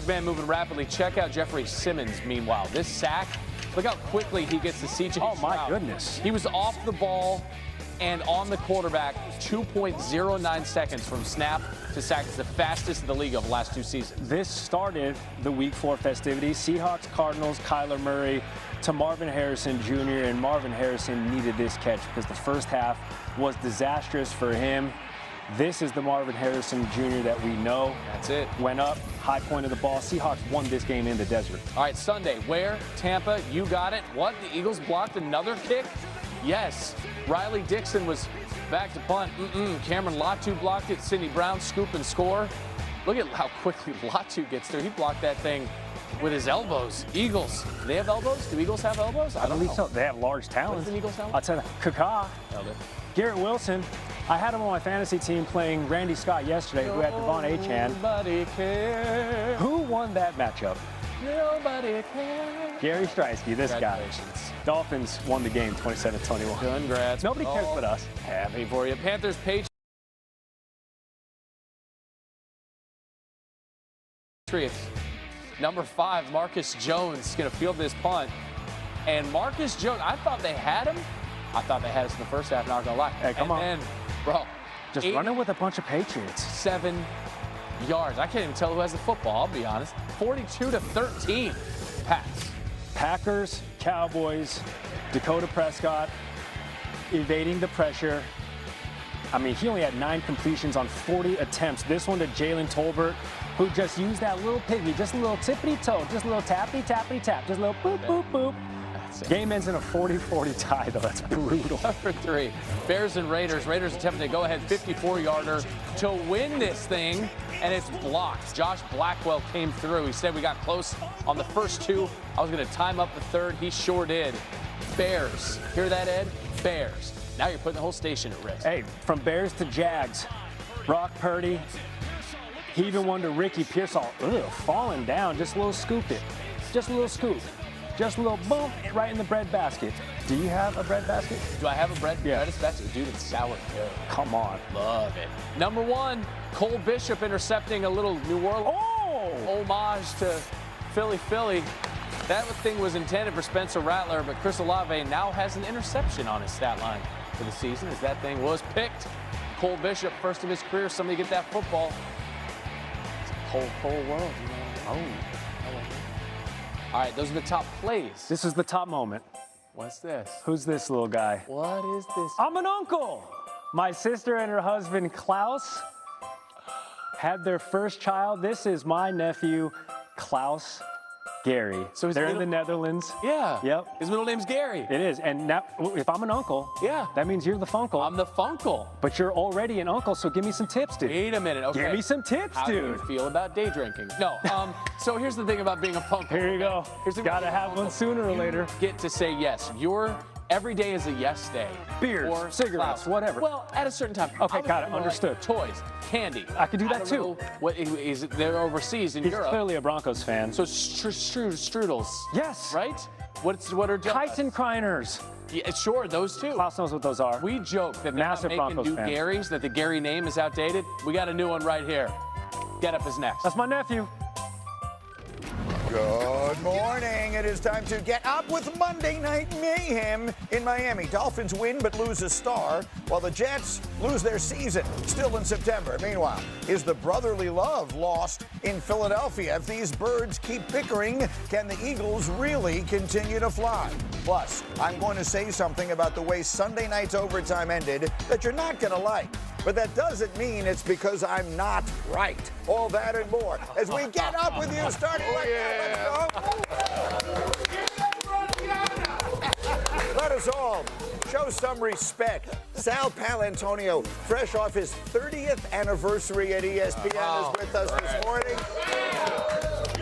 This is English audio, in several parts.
Large man moving rapidly. Check out Jeffrey Simmons, meanwhile. This sack, look how quickly he gets to C.J. Oh, my Stroud. goodness. He was off the ball and on the quarterback 2.09 seconds from snap to sack. It's the fastest in the league of the last 2 seasons. This started the Week 4 festivities. Seahawks, Cardinals, Kyler Murray to Marvin Harrison Jr., and Marvin Harrison needed this catch because the first half was disastrous for him. This is the Marvin Harrison Jr. that we know. That's it. Went up, high point of the ball. Seahawks won this game in the desert. All right, Sunday, where? Tampa, you got it. What? The Eagles blocked another kick? Yes. Riley Dixon was back to punt. Cameron Latu blocked it. Sidney Brown scoop and score. Look at how quickly Latu gets through. He blocked that thing with his elbows. Eagles, do they have elbows? Do Eagles have elbows? I don't believe know. so. They have large talent. What does the Eagles have? I'll tell you, Kaka, Garrett Wilson. I had him on my fantasy team playing Randy Scott yesterday, who had Devon Achane. Nobody cares. Who won that matchup? Nobody cares. Gary Striesky, this guy. Dolphins won the game 27-21. Congrats. Nobody cares but us. Happy for you. Panthers, Patriots. Number 5, Marcus Jones, going to field this punt. And Marcus Jones, I thought they had him. I thought they had us in the first half, not going to lie. Hey, come on. And then, bro. Just running with a bunch of Patriots. 7 yards. I can't even tell who has the football, I'll be honest. 42-13 Pats. Packers, Cowboys, Dakota Prescott evading the pressure. I mean, he only had 9 completions on 40 attempts. This one to Jalen Tolbert, who just used that little piggy, just a little tippity-toe, just a little tappity-tappity-tap, just a little boop, boop, boop. Game ends in a 40-40 tie, though. That's brutal. Number 3, Bears and Raiders. Raiders attempting to go ahead 54-yarder to win this thing, and it's blocked. Josh Blackwell came through. He said we got close on the first 2. I was going to time up the third. He sure did. Bears. Hear that, Ed? Bears. Now you're putting the whole station at risk. Hey, from Bears to Jags, Brock Purdy. He even won to Ricky Pearsall. Falling down. Just a little scoop it. Just a little scoop. Just a little boom, right in the bread basket. Do you have a bread basket? Do I have a bread basket? Dude, it's sourdough. Come on. Love it. Number 1, Cole Bishop intercepting a little New Orleans homage to Philly. That thing was intended for Spencer Rattler, but Chris Olave now has an interception on his stat line for the season as that thing was picked. Cole Bishop, first of his career, somebody get that football. It's a cold world, you know. All right, those are the top plays. This is the top moment. What's this? Who's this little guy? What is this? I'm an uncle. My sister and her husband, Klaus, had their first child. This is my nephew, Klaus Gary. So they're in the Netherlands. Yeah. Yep. His middle name's Gary. It is. And now, if I'm an uncle, that means you're the funkle. I'm the funkle. But you're already an uncle, so give me some tips, dude. Wait a minute. Okay. Give me some tips, How dude. do you feel about day drinking? No. So here's the thing about being a funkle. Here you go. Gotta have one sooner or later. Get to say yes. Every day is a yes day. Beers, or cigarettes, whatever. Well, at a certain time. Okay, got it. Understood. Like toys, candy. I could do that too. What is it? They're overseas in Europe. He's clearly a Broncos fan. So strudels. Yes. Right? What are Tyson Kreiners. Yeah, sure, those two. Klaus knows what those are. We joke that they're not making Broncos new fan. Garys, that the Gary name is outdated. We got a new one right here. Get Up is next. That's my nephew. Good morning. It is time to get up with Monday Night Mayhem in Miami. Dolphins win but lose a star, while the Jets lose their season. Still in September. Meanwhile, is the brotherly love lost in Philadelphia? If these birds keep bickering, can the Eagles really continue to fly? Plus, I'm going to say something about the way Sunday night's overtime ended that you're not going to like. But that doesn't mean it's because I'm not right. All that and more as we get up with you starting right now. Let's go. Let us all show some respect. Sal Palantonio, fresh off his 30th anniversary at ESPN, is with us this morning.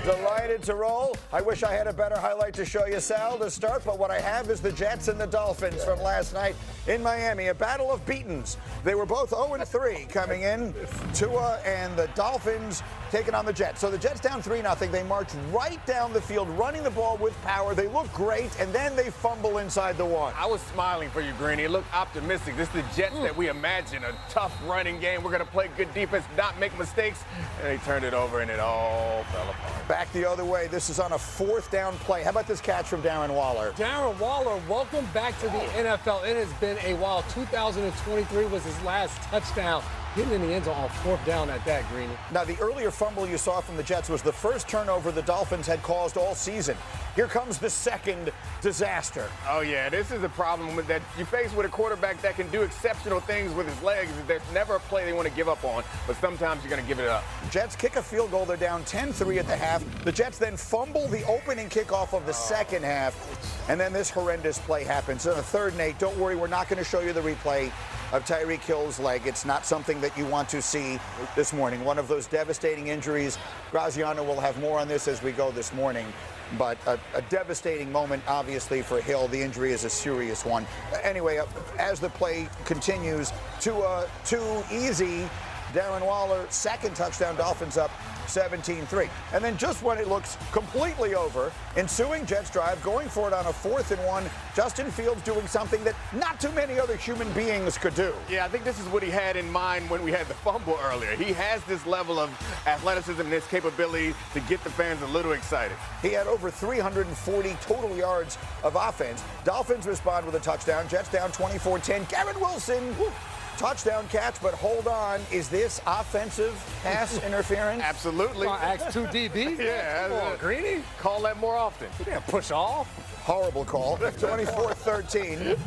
Delighted to roll. I wish I had a better highlight to show you, Sal, to start, but what I have is the Jets and the Dolphins from last night in Miami, a battle of beatens. They were both 0-3 coming in. Tua and the Dolphins taking on the Jets. So the Jets down 3-0. They march right down the field, running the ball with power. They look great, and then they fumble inside the 1. I was smiling for you, Greeny. It looked optimistic. This is the Jets that we imagine, a tough running game. We're going to play good defense, not make mistakes. And they turned it over, and it all fell apart. Back the other way. This is on a 4th down play. How about this catch from Darren Waller? Darren Waller, welcome back to the NFL. It has been a while. 2023 was his last touchdown. Getting in the end zone on 4th down at that, Greeny. Now, the earlier fumble you saw from the Jets was the first turnover the Dolphins had caused all season. Here comes the second disaster. Oh, yeah, this is a problem with that you face with a quarterback that can do exceptional things with his legs. There's never a play they want to give up on, but sometimes you're going to give it up. Jets kick a field goal. They're down 10-3 at the half. The Jets then fumble the opening kickoff of the second half, and then this horrendous play happens. On the 3rd and 8, don't worry, we're not going to show you the replay of Tyreek Hill's leg. It's not something that you want to see this morning. One of those devastating injuries. Graziano will have more on this as we go this morning. But a devastating moment, obviously, for Hill. The injury is a serious one. Anyway, as the play continues, too easy. Darren Waller, second touchdown, Dolphins up 17-3. And then just when it looks completely over, ensuing Jets drive, going for it on a 4th and 1, Justin Fields doing something that not too many other human beings could do. Yeah, I think this is what he had in mind when we had the fumble earlier. He has this level of athleticism and this capability to get the fans a little excited. He had over 340 total yards of offense. Dolphins respond with a touchdown. Jets down 24-10. Garrett Wilson, touchdown catch, but hold on. Is this offensive pass interference? Absolutely. Ask 2 DB? Yeah. Come on, Greeny. Call that more often. You can't push off. Horrible call. 24-13.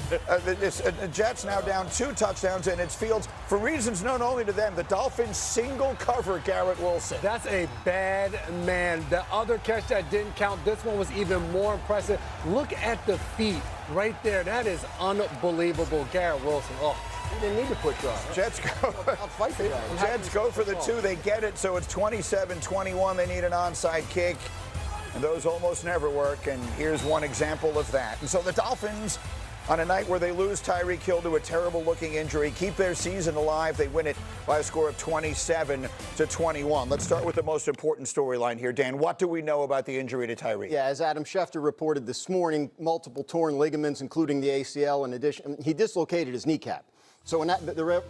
The Jets now down 2 touchdowns, and it's Fields. For reasons known only to them, the Dolphins single cover Garrett Wilson. That's a bad man. The other catch that didn't count, this one was even more impressive. Look at the feet right there. That is unbelievable. Garrett Wilson. Oh, he didn't need to push off. Jets go. Jets go for the 2. They get it, so it's 27-21. They need an onside kick. And those almost never work, and here's one example of that. And so the Dolphins, on a night where they lose Tyreek Hill to a terrible-looking injury, keep their season alive. They win it by a score of 27-21. Let's start with the most important storyline here. Dan, what do we know about the injury to Tyreek? Yeah, as Adam Schefter reported this morning, multiple torn ligaments, including the ACL. In addition, he dislocated his kneecap. So when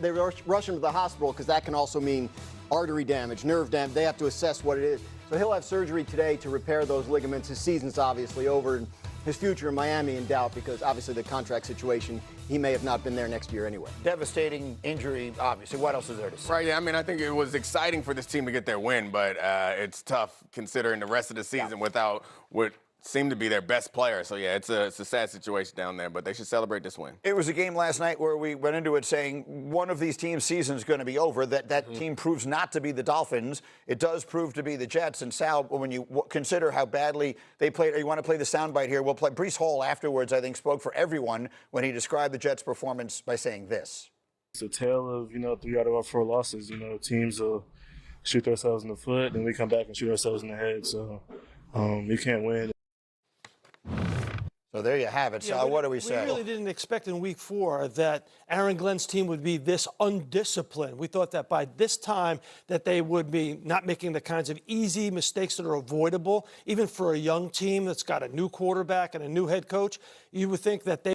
they rush him to the hospital, because that can also mean artery damage, nerve damage. They have to assess what it is. So he'll have surgery today to repair those ligaments. His season's obviously over, and his future in Miami in doubt because obviously the contract situation, he may have not been there next year anyway. Devastating injury, obviously. What else is there to say? Right, yeah, I mean, I think it was exciting for this team to get their win, but it's tough considering the rest of the season without what seemed to be their best player. So, yeah, it's a sad situation down there, but they should celebrate this win. It was a game last night where we went into it saying one of these teams' season is going to be over. That team proves not to be the Dolphins. It does prove to be the Jets. And, Sal, when you consider how badly they played, or you want to play the soundbite here, we'll play. Breece Hall afterwards, I think, spoke for everyone when he described the Jets' performance by saying this. It's a tale of, 3 out of our 4 losses. Teams will shoot themselves in the foot, and we come back and shoot ourselves in the head. So you can't win. So there you have it. So what do we say? We really didn't expect in week 4 that Aaron Glenn's team would be this undisciplined. We thought that by this time that they would be not making the kinds of easy mistakes that are avoidable, even for a young team that's got a new quarterback and a new head coach. You would think that they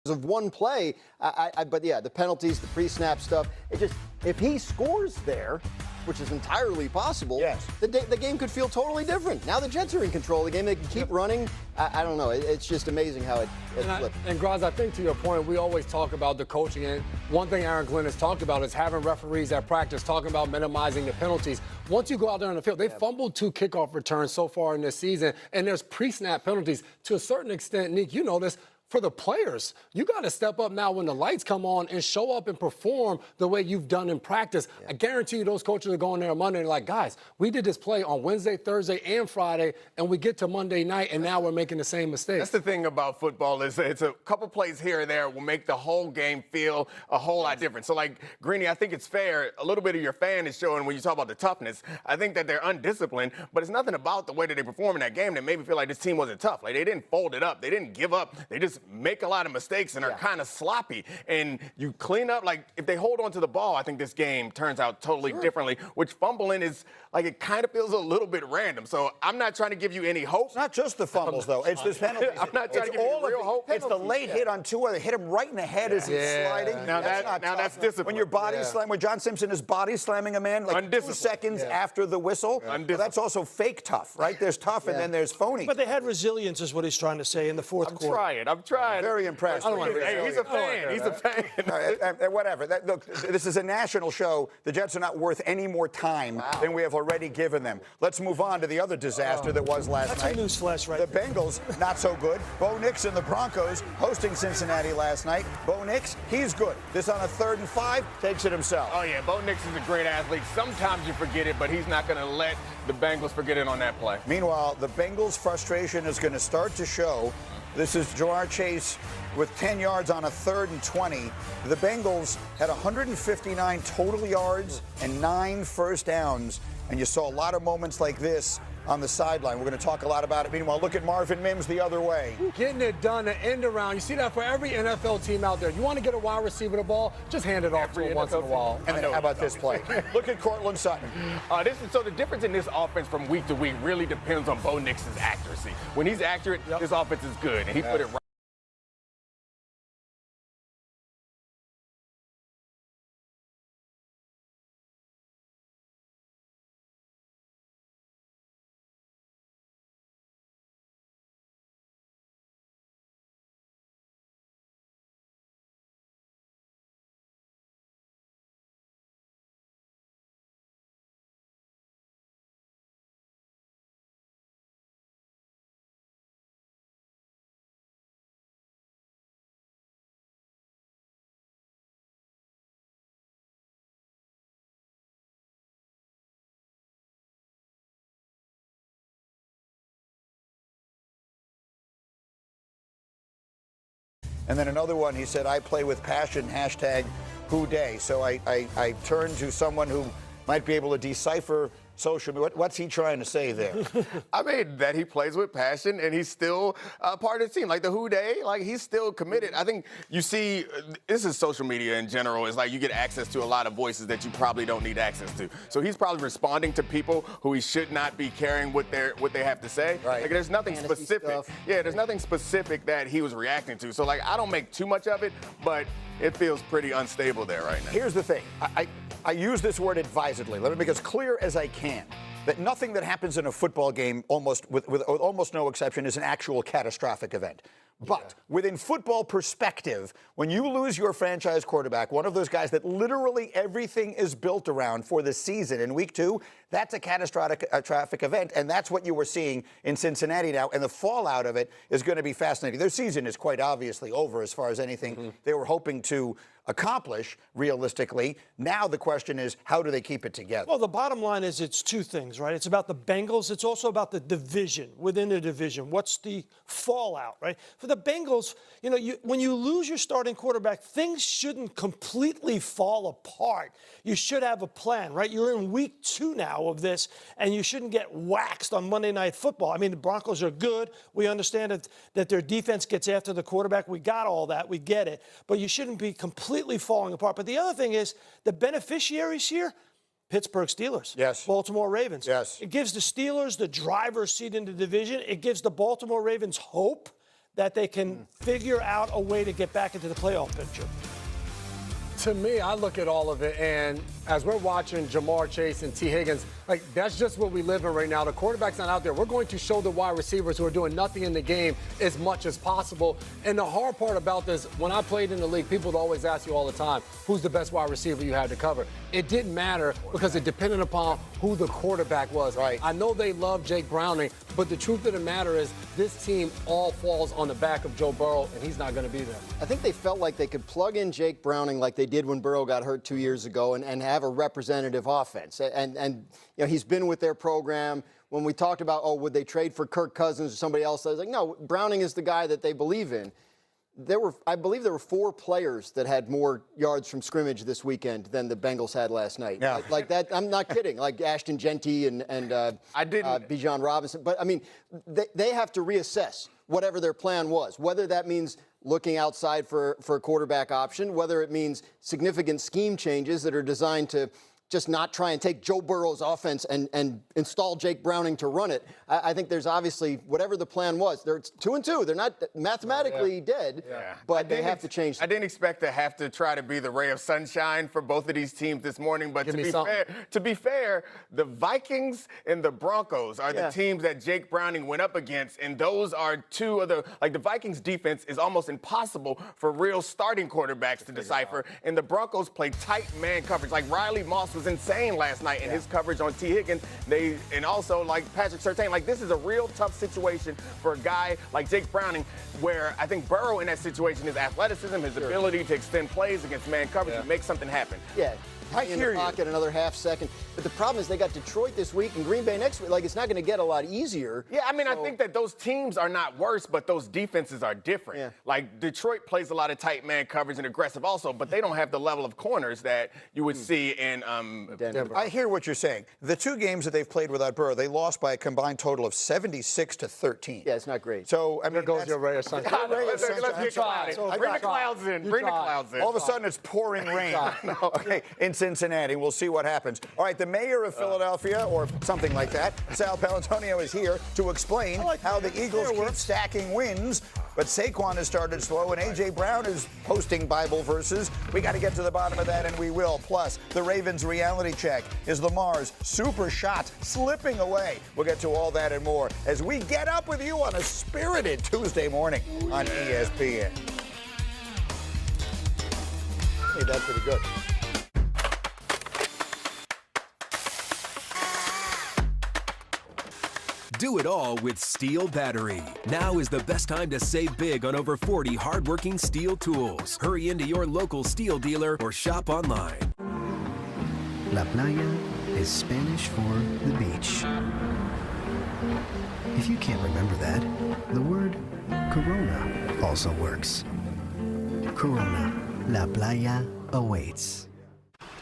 Of one play, but yeah, the penalties, the pre-snap stuff, it just If he scores there, which is entirely possible, yes, the game could feel totally different. Now the Jets are in control of the game. They can keep running. I don't know. It's just amazing how it flipped. And Graz, I think to your point, we always talk about the coaching. And one thing Aaron Glenn has talked about is having referees at practice, talking about minimizing the penalties. Once you go out there on the field, they fumbled 2 kickoff returns so far in this season, and there's pre-snap penalties. To a certain extent, Nick, you know this, for the players, you got to step up now when the lights come on and show up and perform the way you've done in practice. Yeah. I guarantee you those coaches are going there on Monday and like, guys, we did this play on Wednesday, Thursday, and Friday, and we get to Monday night, and now we're making the same mistake. That's the thing about football is it's a couple plays here and there will make the whole game feel a whole lot different. So, like, Greeny, I think it's fair. A little bit of your fan is showing when you talk about the toughness. I think that they're undisciplined, but it's nothing about the way that they perform in that game that made me feel like this team wasn't tough. Like, they didn't fold it up. They didn't give up. They just make a lot of mistakes and are kind of sloppy. And you clean up, like, if they hold on to the ball, I think this game turns out totally differently, which fumbling is, like, it kind of feels a little bit random. So I'm not trying to give you any hope. It's not just the fumbles, though. It's this penalty. I'm not trying to give you real hope. It's the late hit on Tua. They hit him right in the head as he's sliding. Now that's discipline. When your body slam, when John Simpson is body slamming a man like 2 seconds after the whistle, well, that's also fake tough, right? There's tough and then there's phony. But they had resilience is what he's trying to say in the fourth quarter. I'm trying. Very impressed. Hey, he's a fan. He's a fan. Whatever. Look, this is a national show. The Jets are not worth any more time than we have already given them. Let's move on to the other disaster that was last night. That's a newsflash, right? The Bengals, not so good. Bo Nix and the Broncos hosting Cincinnati last night. Bo Nix, he's good. This on a 3rd and 5, takes it himself. Oh, yeah. Bo Nix is a great athlete. Sometimes you forget it, but he's not going to let the Bengals forget it on that play. Meanwhile, the Bengals' frustration is going to start to show. This is Jamar Chase with 10 yards on a 3rd and 20. The Bengals had 159 total yards and 9 first downs. And you saw a lot of moments like this on the sideline. We're going to talk a lot about it. Meanwhile, look at Marvin Mims the other way. Getting it done, the end around. You see that for every NFL team out there. You want to get a wide receiver the ball, just hand it off to him once in a while. And then how about this play? Look at Cortland Sutton. So the difference in this offense from week to week really depends on Bo Nix's accuracy. When he's accurate, this offense is good. And he put it right. And then another one, he said, I play with passion, #WhoDay. So I turned to someone who might be able to decipher social media. What's he trying to say there? I mean, that he plays with passion and he's still part of the team. Like the Who Day, like he's still committed. I think you see, this is social media in general. It's like you get access to a lot of voices that you probably don't need access to. So he's probably responding to people who he should not be caring what they have to say. Right. Like there's nothing specific. Yeah, there's nothing specific that he was reacting to. So like I don't make too much of it, but it feels pretty unstable there right now. Here's the thing. I use this word advisedly. Let me make as clear as I can that nothing that happens in a football game, with almost no exception, is an actual catastrophic event. But within football perspective, when you lose your franchise quarterback, one of those guys that literally everything is built around for the season in week 2, that's a catastrophic event, and that's what you were seeing in Cincinnati now, and the fallout of it is going to be fascinating. Their season is quite obviously over as far as anything they were hoping to accomplish realistically. Now the question is, how do they keep it together? Well, the bottom line is it's 2 things, right? It's about the Bengals. It's also about the division, within the division. What's the fallout, right? For the Bengals, when you lose your starting quarterback, things shouldn't completely fall apart. You should have a plan, right? You're in week 2 now of this, and you shouldn't get waxed on Monday Night Football. I mean, the Broncos are good. We understand that their defense gets after the quarterback. We got all that. We get it. But you shouldn't be completely falling apart. But the other thing is the beneficiaries here, Pittsburgh Steelers. Yes. Baltimore Ravens. Yes. It gives the Steelers the driver's seat in the division. It gives the Baltimore Ravens hope that they can figure out a way to get back into the playoff picture. To me, I look at all of it, and as we're watching Jamar Chase and T. Higgins, like, that's just what we live in right now. The quarterback's not out there. We're going to show the wide receivers who are doing nothing in the game as much as possible. And the hard part about this, when I played in the league, people would always ask you all the time, who's the best wide receiver you had to cover? It didn't matter because it depended upon who the quarterback was. Right. I know they love Jake Browning, but the truth of the matter is this team all falls on the back of Joe Burrow, and he's not going to be there. I think they felt like they could plug in Jake Browning like they did when Burrow got hurt 2 years ago and have a representative offense. And you know, he's been with their program. When we talked about, oh, would they trade for Kirk Cousins or somebody else, I was like, no, Browning is the guy that they believe in. I believe there were 4 players that had more yards from scrimmage this weekend than the Bengals had last night. Yeah. Like that, I'm not kidding. Like Ashton Genty and Bijan Robinson. But I mean, they have to reassess whatever their plan was, whether that means looking outside for a quarterback option, whether it means significant scheme changes that are designed to just not try and take Joe Burrow's offense and install Jake Browning to run it. I think there's obviously, whatever the plan was, they're 2-2. They're not mathematically dead, but they have to change. I didn't expect to have to try to be the ray of sunshine for both of these teams this morning, but to be fair, the Vikings and the Broncos are the teams that Jake Browning went up against, and those are two of the, like, the Vikings defense is almost impossible for real starting quarterbacks to decipher, and the Broncos play tight man coverage. Like Riley Moss was insane last night in his coverage on T. Higgins. And also, like Patrick Surtain, like, this is a real tough situation for a guy like Jake Browning, where I think Burrow in that situation, his athleticism, his ability to extend plays against man coverage, and make something happen. Yeah. I In hear the you. pocket another half second. But the problem is they got Detroit this week and Green Bay next week. Like, it's not going to get a lot easier. Yeah, I mean, I think that those teams are not worse, but those defenses are different. Yeah. Like, Detroit plays a lot of tight man coverage and aggressive also, but they don't have the level of corners that you would see in Denver. I hear what you're saying. The 2 games that they've played without Burrow, they lost by a combined total of 76-13. Yeah, it's not great. So, I mean, There goes your ray of sunshine. Let's get cloudy. Bring the clouds in. Bring the clouds in. All of a sudden, it's pouring rain. Okay, in Cincinnati. We'll see what happens. All right, the mayor of Philadelphia, or something like that, Sal Palantonio, is here to explain how the Eagles keep stacking wins. But Saquon has started slow, and A.J. Brown is posting Bible verses. We got to get to the bottom of that, and we will. Plus, the Ravens' reality check. Is Lamar's super shot slipping away? We'll get to all that and more as we get up with you on a spirited Tuesday morning on ESPN. Hey, that's pretty good. Do it all with Steel Battery. Now is the best time to save big on over 40 hardworking Steel tools. Hurry into your local Steel dealer or shop online. La playa is Spanish for the beach. If you can't remember that, the word Corona also works. Corona, La playa awaits.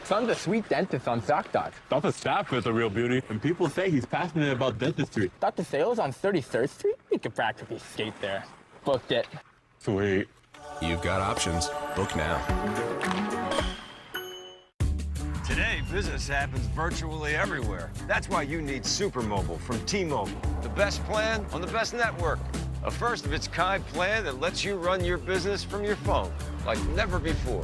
Son's a sweet dentist on ZocDoc. Dr. Staff is a real beauty, and people say he's passionate about dentistry. Dr. Sales on 33rd Street? We could practically skate there. Booked it. Sweet. You've got options. Book now. Today, business happens virtually everywhere. That's why you need Supermobile from T-Mobile. The best plan on the best network. A first-of-its-kind plan that lets you run your business from your phone like never before.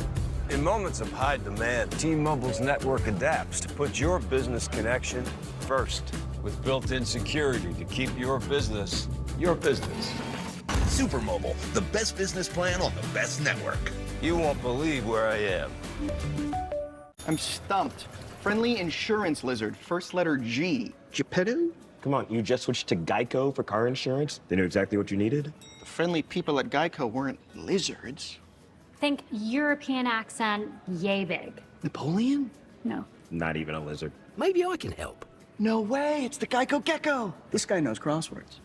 In moments of high demand, T-Mobile's network adapts to put your business connection first, with built-in security to keep your business your business. Supermobile, the best business plan on the best network. You won't believe where I am. I'm stumped. Friendly insurance lizard, first letter G. Geppetto? Come on, you just switched to Geico for car insurance? They knew exactly what you needed? The friendly people at Geico weren't lizards. Think European accent, yay big. Napoleon? No. Not even a lizard. Maybe I can help. No way, it's the Geico Gecko. This guy knows crosswords.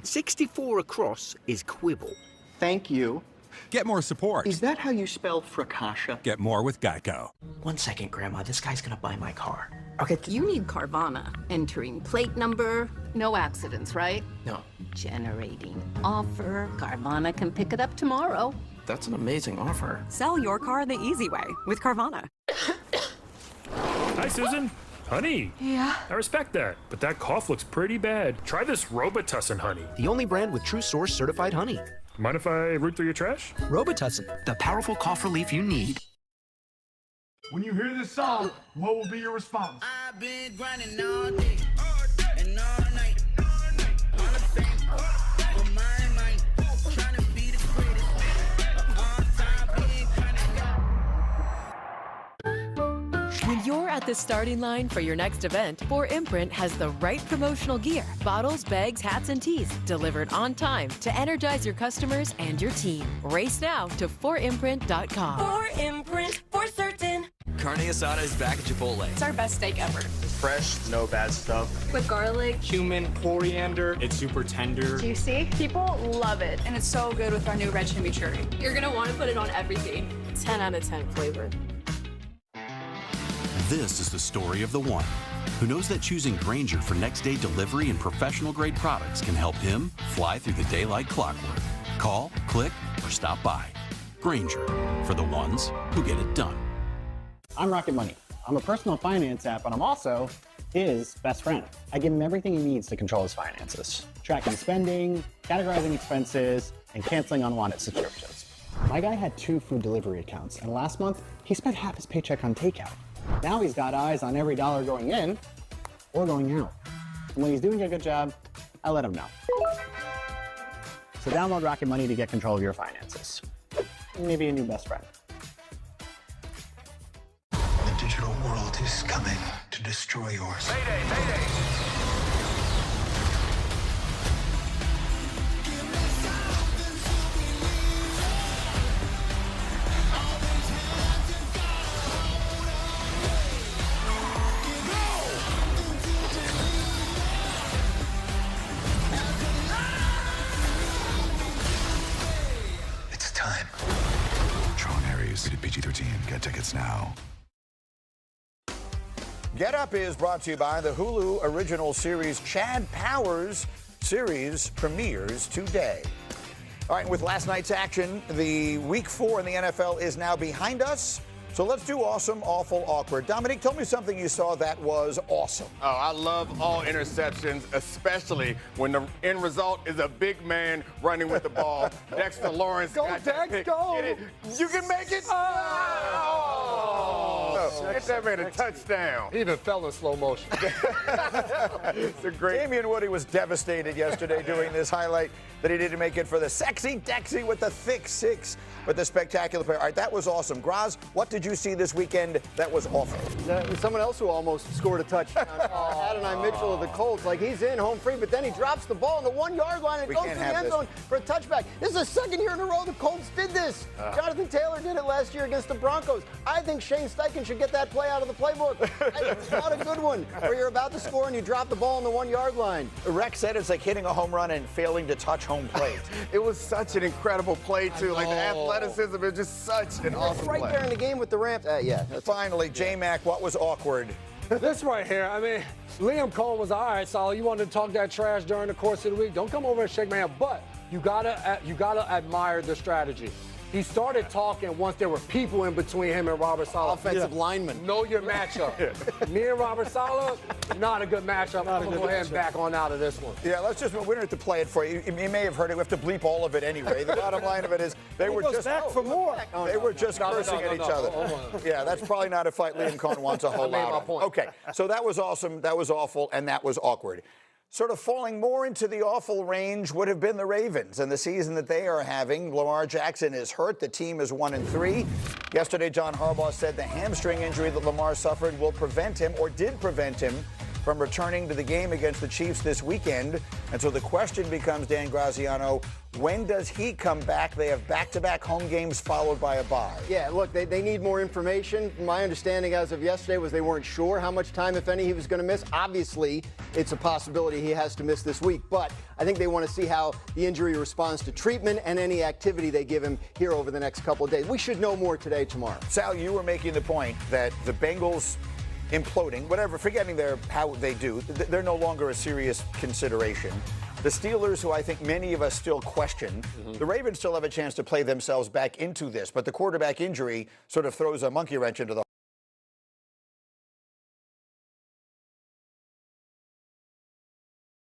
64 across is quibble. Thank you. Get more support. Is that how you spell fracascia? Get more with Geico. 1 second, Grandma. This guy's gonna buy my car. Okay. You need Carvana. Entering plate number. No accidents, right? No. Generating offer. Carvana can pick it up tomorrow. That's an amazing offer. Sell your car the easy way with Carvana. Hi, Susan. Honey. Yeah? I respect that, but that cough looks pretty bad. Try this Robitussin, honey. The only brand with True Source certified honey. Mind if I root through your trash? Robitussin, the powerful cough relief you need. When you hear this song, what will be your response? I've been grinding all day and all night. All the fame on my mind. Trying to be the greatest of all time. Been grinding. When you're at the starting line for your next event, 4imprint has the right promotional gear, bottles, bags, hats, and tees, delivered on time to energize your customers and your team. Race now to 4imprint.com. 4imprint, for certain. Carne asada is back at Chipotle. It's our best steak ever. Fresh, no bad stuff. With garlic, cumin, coriander. It's super tender. juicy. People love it, and it's so good with our new red chimichurri. You're gonna want to put it on everything. 10 out of 10 flavor. This is the story of the one who knows that choosing Grainger for next day delivery and professional grade products can help him fly through the day like clockwork. Call, click, or stop by. Grainger, for the ones who get it done. I'm Rocket Money. I'm a personal finance app, and I'm also his best friend. I give him everything he needs to control his finances. Tracking spending, categorizing expenses, and canceling unwanted subscriptions. My guy had 2 food delivery accounts, and last month, he spent half his paycheck on takeout. Now he's got eyes on every dollar going in or going out. And when he's doing a good job, I let him know. So download Rocket Money to get control of your finances. Maybe a new best friend. The digital world is coming to destroy yours. Mayday, mayday. It's time. Tron Ares, PG-13. Get tickets now. Get Up is brought to you by the Hulu original series Chad Powers series premieres today. All right, with last night's action, the Week 4 in the NFL is now behind us. So let's do awesome, awful, awkward. Dominique, tell me something you saw that was awesome. Oh, I love all interceptions, especially when the end result is a big man running with the ball. Dexter Lawrence. Go, got that Dex, pick. go. Get it. You can make it. Oh. Get that man a touchdown. He even fell in slow motion. It's a great. Damian Woody was devastated yesterday doing this highlight that he didn't make it for the sexy Dexy with the thick 6 with the spectacular player. All right, that was awesome. Graz, what did you see this weekend that was awful? Someone else who almost scored a touchdown. Adonai Mitchell of the Colts. Like, he's in home free, but then he drops the ball on the 1-yard line and goes to the end zone for a touchback. This is the second year in a row the Colts did this. Jonathan Taylor did it last year against the Broncos. I think Shane Steichen should get that play out of the playbook. It's not a good one where you're about to score and you drop the ball on the 1-yard line. Rex said it's like hitting a home run and failing to touch home plate. It was such an incredible play, too. Like, the athleticism is just such an awesome right play. there in the game with the Rams. Finally, J-Mac, what was awkward? This right here, I mean, Liam Cohen was all right, Solid. You wanted to talk that trash during the course of the week. Don't come over and shake my hand, but you gotta admire the strategy. He started talking once there were people in between him and Robert Saleh. Offensive lineman. Know your matchup. Me and Robert Saleh, not a good matchup. I'm going to go ahead and back on out of this one. Yeah, we don't have to play it for you. You may have heard it. We have to bleep all of it anyway. The bottom line of it is they were just back for more. They were just cursing at each other. Yeah, that's probably not a fight Liam Cohen wants a whole lot of. Okay, so that was awesome, that was awful, and that was awkward. Sort of falling more into the awful range would have been the Ravens and the season that they are having. Lamar Jackson is hurt. The team is 1-3. Yesterday, John Harbaugh said the hamstring injury that Lamar suffered will prevent him, or did prevent him, from returning to the game against the Chiefs this weekend. And so the question becomes, Dan Graziano, when does he come back? They have back-to-back home games followed by a bye. Yeah, look, they need more information. My understanding as of yesterday was they weren't sure how much time, if any, he was going to miss. Obviously, it's a possibility he has to miss this week, but I think they want to see how the injury responds to treatment and any activity they give him here over the next couple of days. We should know more today, tomorrow. Sal, you were making the point that the Bengals imploding, whatever, forgetting how they do, they're no longer a serious consideration. The Steelers, who I think many of us still question, the Ravens still have a chance to play themselves back into this, but the quarterback injury sort of throws a monkey wrench into the